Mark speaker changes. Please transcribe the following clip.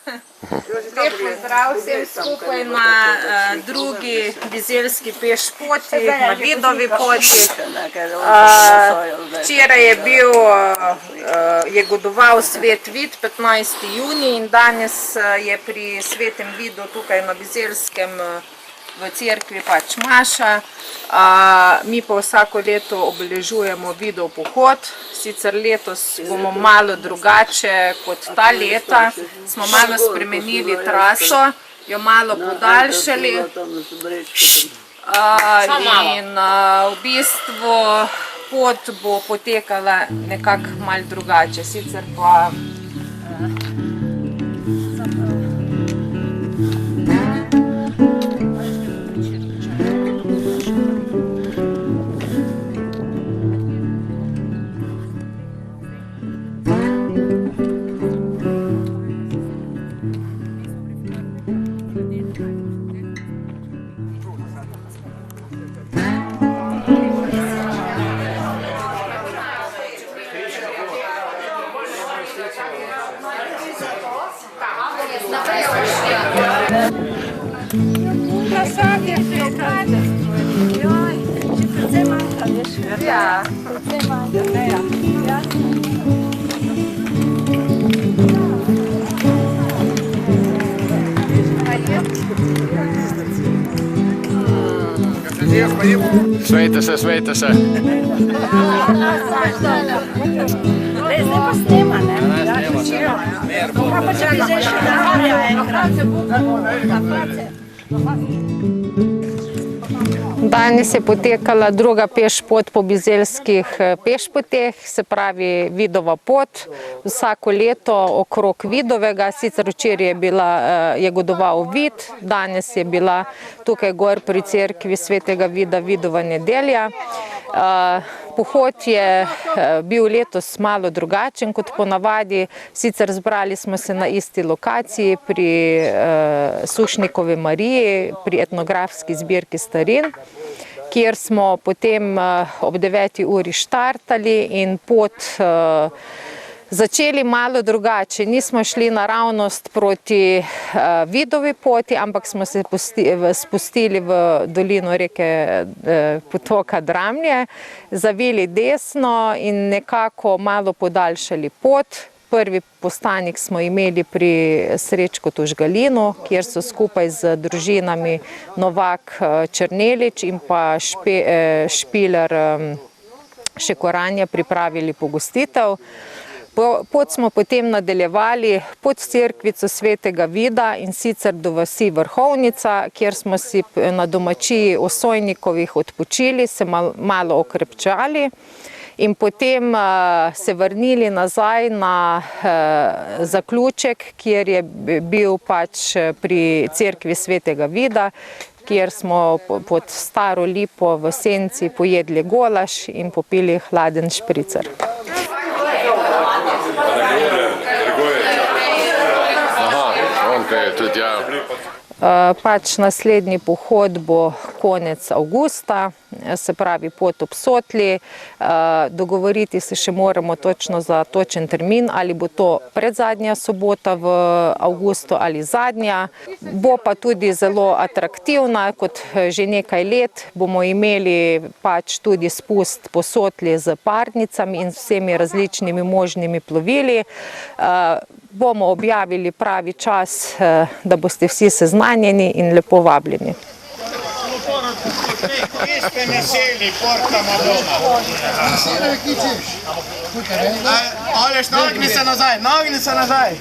Speaker 1: Lep pozdrav vsem skupaj na drugi bizeljski pešpoti, na Vidovi poti. Včeraj je godoval Svet Vid, 15. junij, in danes je pri Svetem Vidu tukaj na Bizelskem v cerkvi pač maša. Mi pa vsako leto obeležujemo Vidov pohod. Sicer letos bomo malo drugače kot ta leta. Smo malo spremenili traso, jo malo podaljšali. In v bistvu pot bo potekala nekako malo drugače. Sicer pa
Speaker 2: Svejte se, svejte se.
Speaker 3: Zdaj pa snema, ne? Pa pa če bi zdaj še navarja enkrat.
Speaker 1: danes je potekala druga pešpot po bizeljskih pešpoteh, se pravi Vidova pot. Vsako leto okrog Vidovega, sicer včeraj je godoval Vid, danes je bila tukaj gor pri cerkvi Svetega Vida Vidova nedelja. Pohod je bil letos malo drugačen kot ponavadi, sicer zbrali smo se na isti lokaciji pri Sušnikovi Mariji, pri etnografski zbirki starin, kjer smo potem ob 9. uri štartali in pot začeli malo drugače. Nismo šli naravnost proti Vidovi poti, ampak smo se spustili v dolino reke potoka Dramlje, zavili desno in nekako malo podaljšali pot. Prvi postanek smo imeli pri Srečkotu Žgalinu, kjer so skupaj z družinami Novak Černelič in pa Špiler Šekoranja pripravili pogostitev. Pot smo potem nadaljevali pod cerkvico Svetega Vida in sicer do vasi Vrhovnica, kjer smo si na domačiji Osojnikovih odpočili, se malo okrepčali in potem se vrnili nazaj na zaključek, kjer je bil pač pri cerkvi Svetega Vida, kjer smo pod staro lipo v senci pojedli golaž in popili hladen špricer. Pač naslednji pohod bo konec avgusta, se pravi pot ob Sotli. Dogovoriti se še moramo točno za točen termin, ali bo to predzadnja sobota v avgustu ali zadnja. Bo pa tudi zelo atraktivna, kot že nekaj let bomo imeli pač tudi spust po Sotli z parnicami in vsemi različnimi možnimi plovili. Bomo objavili pravi čas, da boste vsi seznanjeni in lepo vabljeni.
Speaker 4: Aleš, nagni se nazaj, nagni se nazaj.